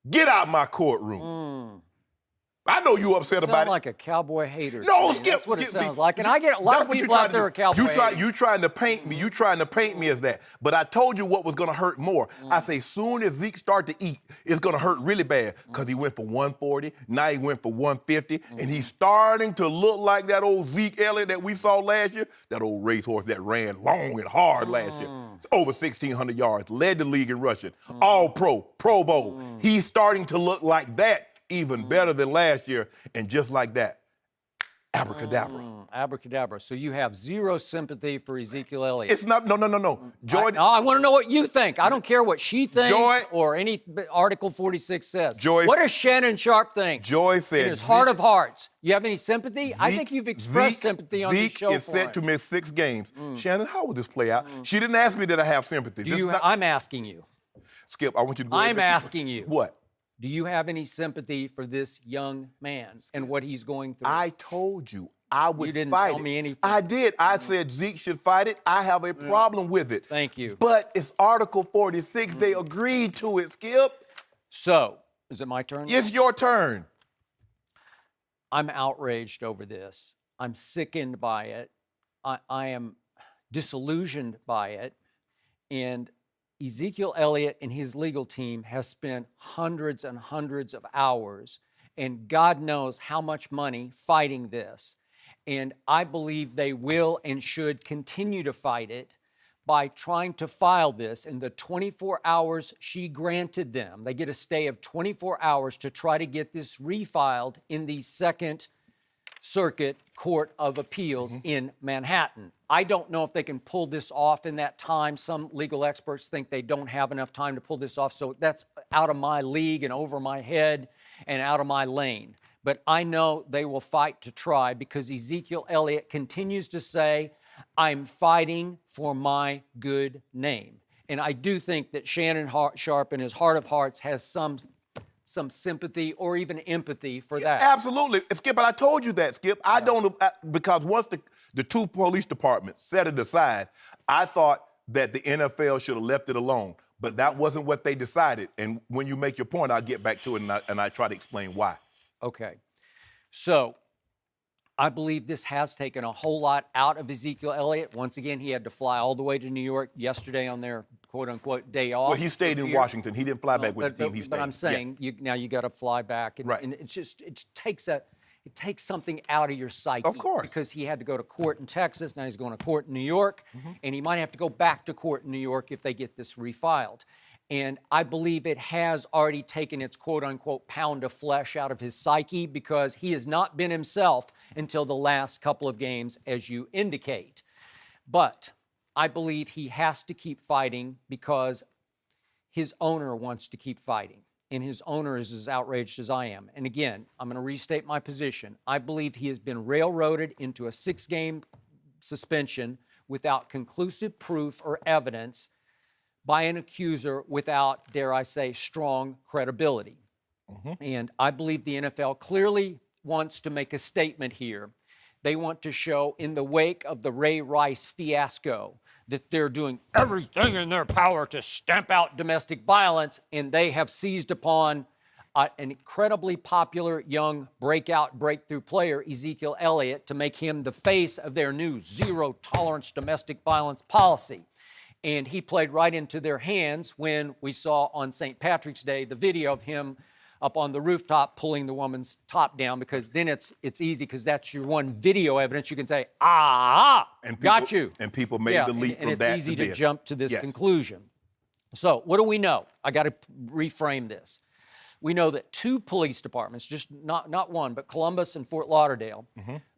Get out my courtroom. I know you upset about it. Sound like a cowboy hater. No, to me. Skip. That's what it Skip, sounds see, like. And I get a lot of people out there are cowboy haters. You trying to paint me. You trying to paint me as that. But I told you what was going to hurt more. I say soon as Zeke start to eat, it's going to hurt really bad because he went for 140. Now he went for 150. And he's starting to look like that old Zeke Elliot that we saw last year. That old racehorse that ran long and hard last year. It's over 1,600 yards. Led the league in rushing. All pro. Pro Bowl. He's starting to look like that. Even better than last year, and just like that, abracadabra. Abracadabra. So you have zero sympathy for Ezekiel Elliot. It's not, no. Joy, I want to know what you think. I don't care what she thinks Joy, or any Article 46 says. Joy, what does Shannon Sharpe think? Joy said, in his heart of hearts. You have any sympathy? I think you've expressed sympathy on the show Zeke is set to miss 6 games. Shannon, how will this play out? She didn't ask me that I have sympathy. I'm asking you. Skip, I want you to go I'm asking you. What? Do you have any sympathy for this young man and what he's going through? I told you I would fight it. You didn't tell me anything. I did. I said Zeke should fight it. I have a problem with it. Thank you. But it's Article 46. They agreed to it, Skip. So, is it my turn? It's your turn. I'm outraged over this. I'm sickened by it. I am disillusioned by it. And Ezekiel Elliot and his legal team has spent hundreds and hundreds of hours and God knows how much money fighting this. And I believe they will and should continue to fight it by trying to file this in the 24 hours she granted them. They get a stay of 24 hours to try to get this refiled in the Second Circuit Court of Appeals in Manhattan. I don't know if they can pull this off in that time. Some legal experts think they don't have enough time to pull this off, so that's out of my league and over my head and out of my lane. But I know they will fight to try because Ezekiel Elliot continues to say, I'm fighting for my good name. And I do think that Shannon Sharpe in his heart of hearts has some sympathy or even empathy for that. Absolutely. Skip, but I told you that, Skip. I don't, because once the 2 police departments set it aside, I thought that the NFL should have left it alone. But that wasn't what they decided. And when you make your point, I'll get back to it and I try to explain why. Okay. So I believe this has taken a whole lot out of Ezekiel Elliott. Once again, he had to fly all the way to New York yesterday on their quote-unquote day off. Well, he stayed in Washington. He didn't fly back with the team. He stayed. But I'm saying, now you got to fly back. And, right. And it's just, it takes something out of your psyche. Of course. Because he had to go to court in Texas. Now he's going to court in New York. And he might have to go back to court in New York if they get this refiled. And I believe it has already taken its quote-unquote pound of flesh out of his psyche because he has not been himself until the last couple of games, as you indicate. But I believe he has to keep fighting because his owner wants to keep fighting. And his owner is as outraged as I am. And again, I'm going to restate my position. I believe he has been railroaded into a 6-game suspension without conclusive proof or evidence by an accuser without, dare I say, strong credibility. And I believe the NFL clearly wants to make a statement here. They want to show in the wake of the Ray Rice fiasco that they're doing everything in their power to stamp out domestic violence, and they have seized upon an incredibly popular young breakthrough player, Ezekiel Elliott, to make him the face of their new zero-tolerance domestic violence policy. And he played right into their hands when we saw on St. Patrick's Day the video of him up on the rooftop pulling the woman's top down, because then it's easy because that's your one video evidence. You can say, and people, got you. And people made the leap from that to this. And it's easy to jump to this conclusion. So what do we know? I got to reframe this. We know that 2 police departments, just not one, but Columbus and Fort Lauderdale,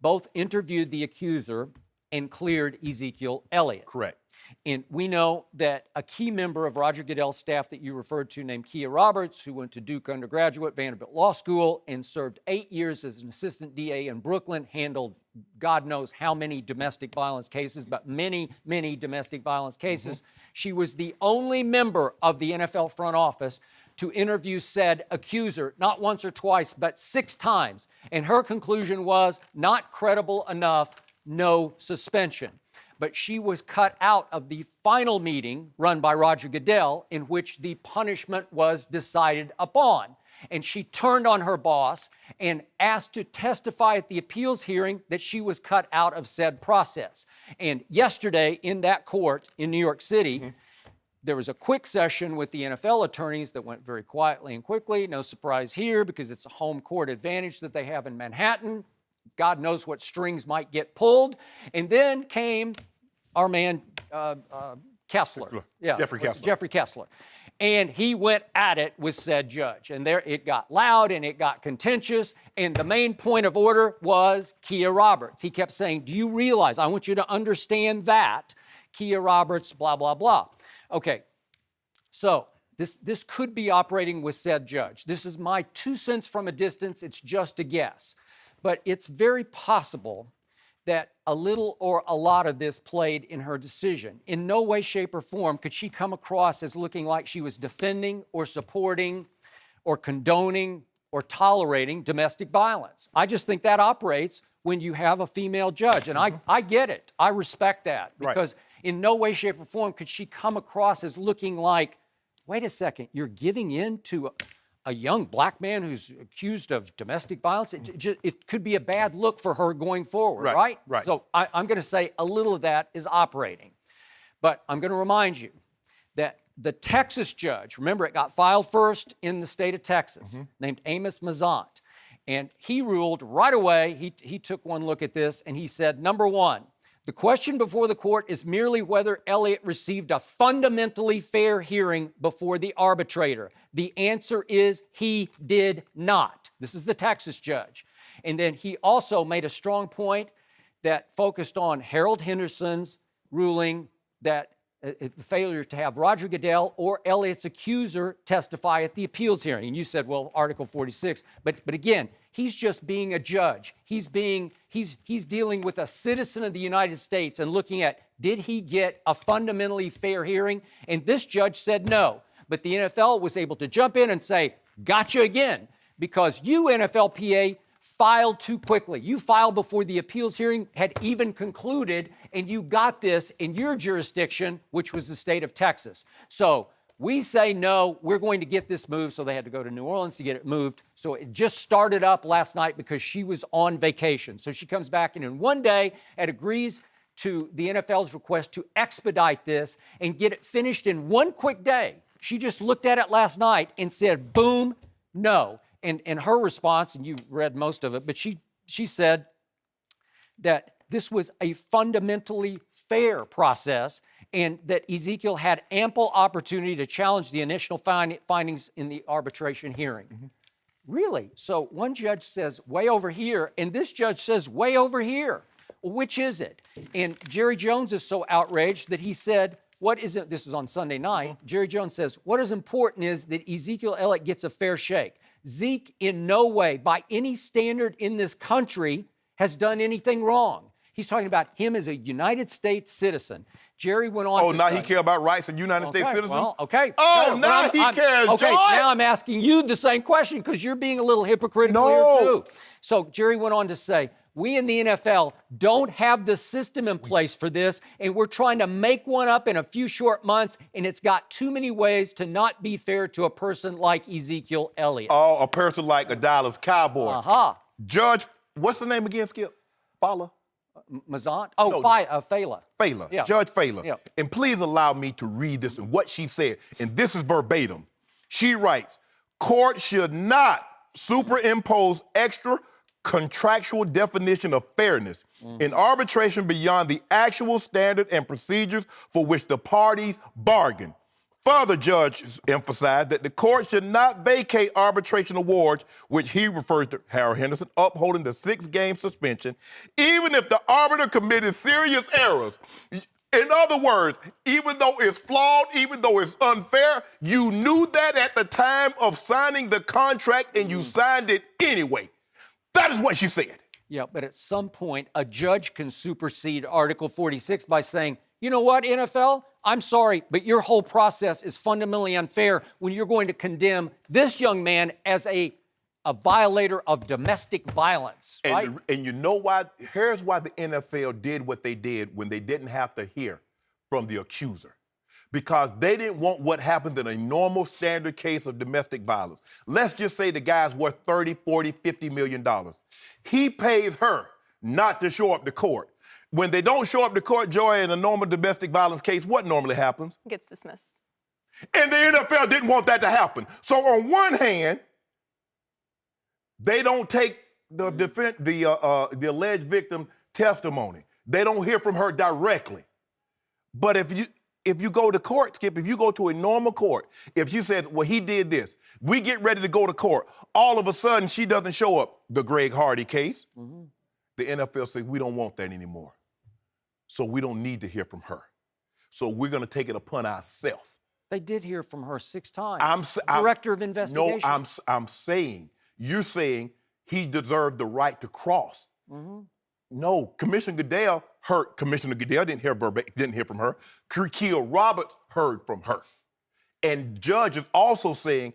both interviewed the accuser and cleared Ezekiel Elliott. Correct. And we know that a key member of Roger Goodell's staff that you referred to, named Kia Roberts, who went to Duke undergraduate, Vanderbilt Law School, and served 8 years as an assistant DA in Brooklyn, handled God knows how many domestic violence cases, but many, many domestic violence cases. She was the only member of the NFL front office to interview said accuser, not once or twice, but 6 times. And her conclusion was not credible enough, no suspension. but she was cut out of the final meeting run by Roger Goodell in which the punishment was decided upon. And she turned on her boss and asked to testify at the appeals hearing that she was cut out of said process. And yesterday in that court in New York City, there was a quick session with the NFL attorneys that went very quietly and quickly. No surprise here because it's a home court advantage that they have in Manhattan. God knows what strings might get pulled. And then came our man Kessler. Yeah, Jeffrey Kessler. And he went at it with said judge. And there it got loud and it got contentious. And the main point of order was Kia Roberts. He kept saying, do you realize, I want you to understand that, Kia Roberts, blah, blah, blah. Okay, so this could be operating with said judge. This is my 2 cents from a distance. It's just a guess. But it's very possible that a little or a lot of this played in her decision. In no way, shape, or form could she come across as looking like she was defending or supporting or condoning or tolerating domestic violence. I just think that operates when you have a female judge. And I get it. I respect that. Because in no way, shape, or form could she come across as looking like, wait a second, you're giving in to a young black man who's accused of domestic violence. It could be a bad look for her going forward, right? So I'm going to say a little of that is operating. But I'm going to remind you that the Texas judge, remember it got filed first in the state of Texas, named Amos Mazant. And he ruled right away, he took one look at this and he said, number one, the question before the court is merely whether Elliot received a fundamentally fair hearing before the arbitrator. The answer is he did not. This is the Texas judge. And then he also made a strong point that focused on Harold Henderson's ruling that failure to have Roger Goodell or Elliot's accuser testify at the appeals hearing. And you said, well, Article 46. But again, he's just being a judge. He's dealing with a citizen of the United States and looking at, did he get a fundamentally fair hearing? And this judge said no. But the NFL was able to jump in and say, gotcha again, because you, NFLPA, filed too quickly. You filed before the appeals hearing had even concluded, and you got this in your jurisdiction, which was the state of Texas. So we say no, we're going to get this moved. So they had to go to New Orleans to get it moved. So it just started up last night because she was on vacation. So she comes back and in one day and agrees to the NFL's request to expedite this and get it finished in one quick day. She just looked at it last night and said, boom, no. And her response, and you read most of it, but she said that this was a fundamentally fair process and that Ezekiel had ample opportunity to challenge the initial findings in the arbitration hearing. Really? So one judge says way over here, and this judge says way over here. Well, which is it? And Jerry Jones is so outraged that he said, this was on Sunday night, Jerry Jones says, what is important is that Ezekiel Elliot gets a fair shake. Zeke in no way, by any standard in this country, has done anything wrong. He's talking about him as a United States citizen. Jerry went on to say... Oh, now he cares about rights of United States citizens? Well, okay. Oh, now he cares, Okay, George. now I'm asking you the same question because you're being a little hypocritical here, too. So Jerry went on to say, we in the NFL don't have the system in place for this, and we're trying to make one up in a few short months, and it's got too many ways to not be fair to a person like Ezekiel Elliot. Oh, a person like a Dallas Cowboy. Judge, what's the name again, Skip? Fala? Mazant? Oh, no. Fela. Fela. Yeah. Judge Fela. Yeah. And please allow me to read this and what she said. And this is verbatim. She writes, court should not superimpose extra contractual definition of fairness in arbitration beyond the actual standard and procedures for which the parties bargain. Further, judges emphasized that the court should not vacate arbitration awards, which he refers to Harold Henderson, upholding the 6-game suspension, even if the arbiter committed serious errors. In other words, even though it's flawed, even though it's unfair, you knew that at the time of signing the contract and you signed it anyway. That is what she said. Yeah, but at some point, a judge can supersede Article 46 by saying, you know what, NFL? I'm sorry, but your whole process is fundamentally unfair when you're going to condemn this young man as a a violator of domestic violence, right? And you know why? Here's why the NFL did what they did when they didn't have to hear from the accuser. Because they didn't want what happened in a normal standard case of domestic violence. Let's just say the guy's worth 30, 40, 50 million dollars. He pays her not to show up to court. When they don't show up to court, Joy, in a normal domestic violence case, what normally happens? Gets dismissed. And the NFL didn't want that to happen. So on one hand, they don't take the alleged victim testimony. They don't hear from her directly. But if you go to court, Skip, if you go to a normal court, if she says, well, he did this, we get ready to go to court, all of a sudden she doesn't show up, the Greg Hardy case, the NFL says, we don't want that anymore. So we don't need to hear from her. So we're going to take it upon ourselves. They did hear from her 6 times. Director of investigations. No, I'm saying, you're saying he deserved the right to cross. No, Commissioner Goodell didn't hear from her. Kia Roberts heard from her. And judge is also saying,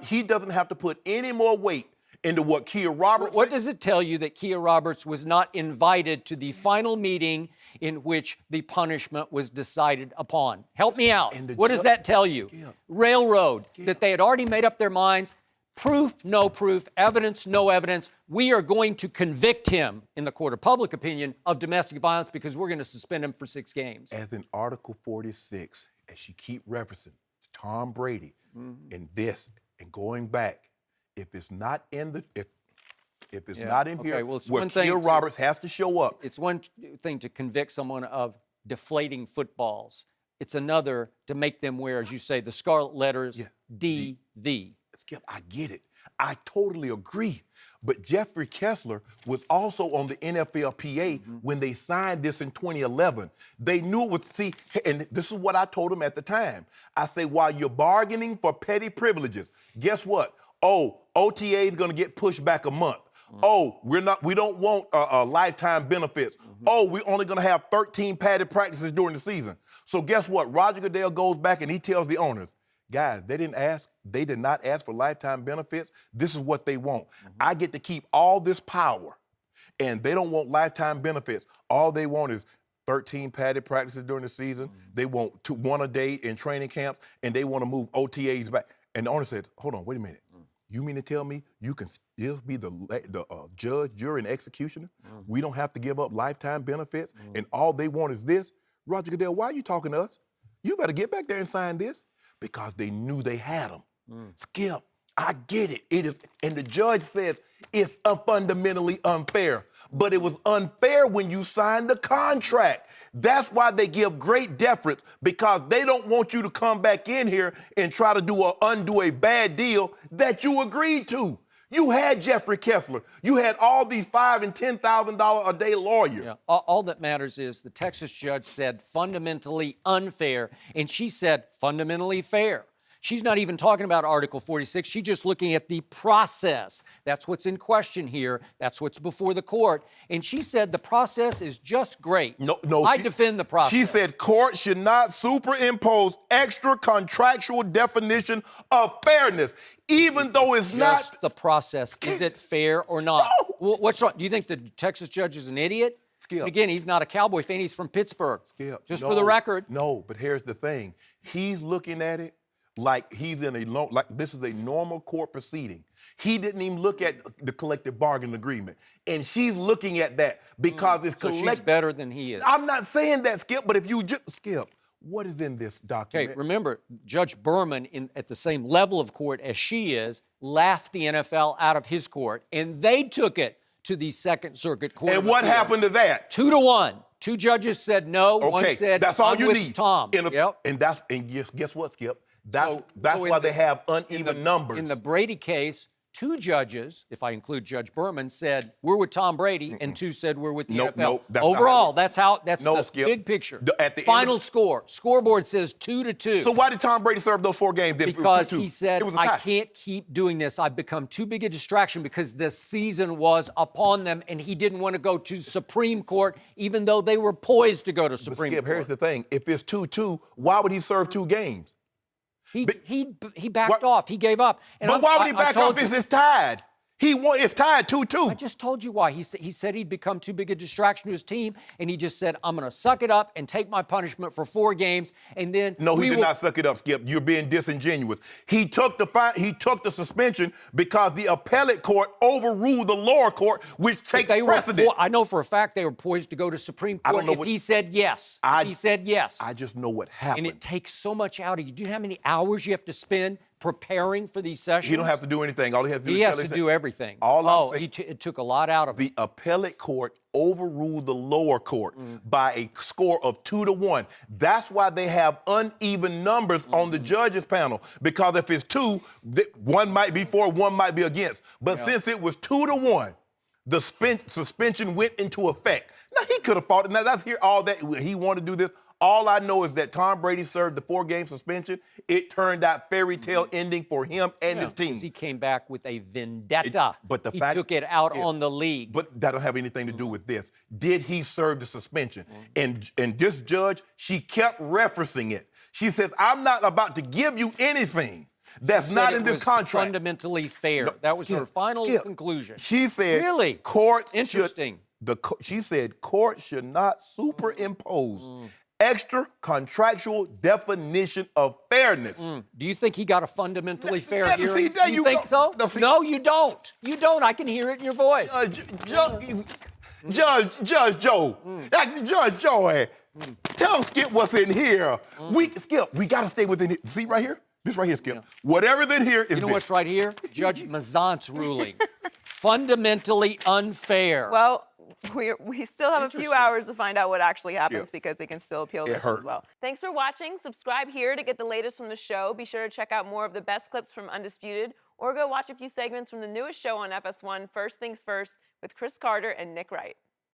he doesn't have to put any more weight into what Kia Roberts What does it tell you that Kia Roberts was not invited to the final meeting in which the punishment was decided upon? Help me out. What does that tell you? Railroad, that they had already made up their minds. Proof, no proof. Evidence, no evidence. We are going to convict him, in the court of public opinion, of domestic violence because we're going to suspend him for 6 games. As in Article 46, as you keep referencing Tom Brady and this and going back, if it's not in the if it's not in here, well, it's where one thing Kia Roberts has to show up. It's one thing to convict someone of deflating footballs. It's another to make them wear, as you say, the scarlet letters DV. Skip, I get it. I totally agree. But Jeffrey Kessler was also on the NFLPA when they signed this in 2011. They knew it would and this is what I told them at the time. I say, while you're bargaining for petty privileges, guess what? Oh, OTA is going to get pushed back a month. Oh, we don't want lifetime benefits. Oh, we're only going to have 13 padded practices during the season. So guess what? Roger Goodell goes back and he tells the owners, guys, they did not ask for lifetime benefits. This is what they want. I get to keep all this power, and they don't want lifetime benefits. All they want is 13 padded practices during the season. They want 1 a day in training camps, and they want to move OTAs back. And the owner said, hold on, wait a minute. You mean to tell me you can still be the judge, jury, and executioner? We don't have to give up lifetime benefits, and all they want is this? Roger Goodell, why are you talking to us? You better get back there and sign this. Because they knew they had them. Skip, I get it. It is, and the judge says it's fundamentally unfair. But it was unfair when you signed the contract. That's why they give great deference, because they don't want you to come back in here and try to undo a bad deal that you agreed to. You had Jeffrey Kessler. You had all these $5,000 and $10,000 a day lawyers. Yeah. All that matters is the Texas judge said fundamentally unfair, and she said fundamentally fair. She's not even talking about Article 46. She's just looking at the process. That's what's in question here. That's what's before the court. And she said the process is just great. No. I defend the process. She said court should not superimpose extra contractual definition of fairness, even though it's not just the process. Is it fair or not? No. What's wrong? Do you think the Texas judge is an idiot? Skip. Again, he's not a Cowboy fan. He's from Pittsburgh. Skip. Just for the record. No, but here's the thing. He's looking at it like he's like this is a normal court proceeding. He didn't even look at the collective bargaining agreement. And she's looking at that because it's collective. So she's better than he is. I'm not saying that, Skip, but if you just, Skip, what is in this document? Okay, remember, Judge Berman, at the same level of court as she is, laughed the NFL out of his court, and they took it to the Second Circuit Court. And what happened to that? 2-1. 2 judges said no. Okay, one said that's all I'm you with need. Tom. And guess what, Skip? That's why they have uneven numbers. In the Brady case, 2 judges, if I include Judge Berman, said we're with Tom Brady, and 2 said we're with the NFL. No, that's overall, not that's the Skip. big picture. At the Final score. Scoreboard says 2-2. So why did Tom Brady serve those 4 games then? Because he said, It was a I tie. can't keep doing this. I've become too big a distraction because the season was upon them, and he didn't want to go to Supreme Court, even though they were poised to go to Supreme Skip, Court. here's the thing. If it's 2-2, why would he serve 2 games? He backed off. He gave up. And But why would he back off if it's tied? It's tied 2-2. I just told you why. He said he'd become too big a distraction to his team, and he just said, I'm going to suck it up and take my punishment for 4 games, and then No, he did not suck it up, Skip. You're being disingenuous. He took the suspension because the appellate court overruled the lower court, which takes precedent. I know for a fact they were poised to go to Supreme Court if he said yes. He said yes. I just know what happened. And it takes so much out of you. Do you know how many hours you have to spend preparing for these sessions? He don't have to do anything. All he has to do is do everything. It took a lot out of him. The appellate court overruled the lower court by a score of 2-1. That's why they have uneven numbers on the judges panel, because if it's 2, one might be for, one might be against. But since it was 2-1, the suspension went into effect. Now, he could have fought it. Now, that's here all that he wanted to do this. All I know is that Tom Brady served the 4-game suspension. It turned out fairy tale ending for him and his team. He came back with a vendetta. He took it out on the league. But that don't have anything to do with this. Did he serve the suspension? And this judge, she kept referencing it. She says, I'm not about to give you anything that's not in this contract. Fundamentally fair. That was her final conclusion. She said, really? Courts Interesting. She said courts should not superimpose extra contractual definition of fairness. Do you think he got a fundamentally fair hearing? There you think so? No, you don't. You don't. I can hear it in your voice. Judge Joe. Judge Joe. Tell Skip what's in here. Skip, we got to stay within here. See right here? This right here, Skip. Whatever's in here is You know what's right here? Judge Mazant's ruling. Fundamentally unfair. Well, we still have a few hours to find out what actually happens because they can still appeal this as well. Thanks for watching. Subscribe here to get the latest from the show. Be sure to check out more of the best clips from Undisputed, or go watch a few segments from the newest show on FS1, First Things First, with Chris Carter and Nick Wright.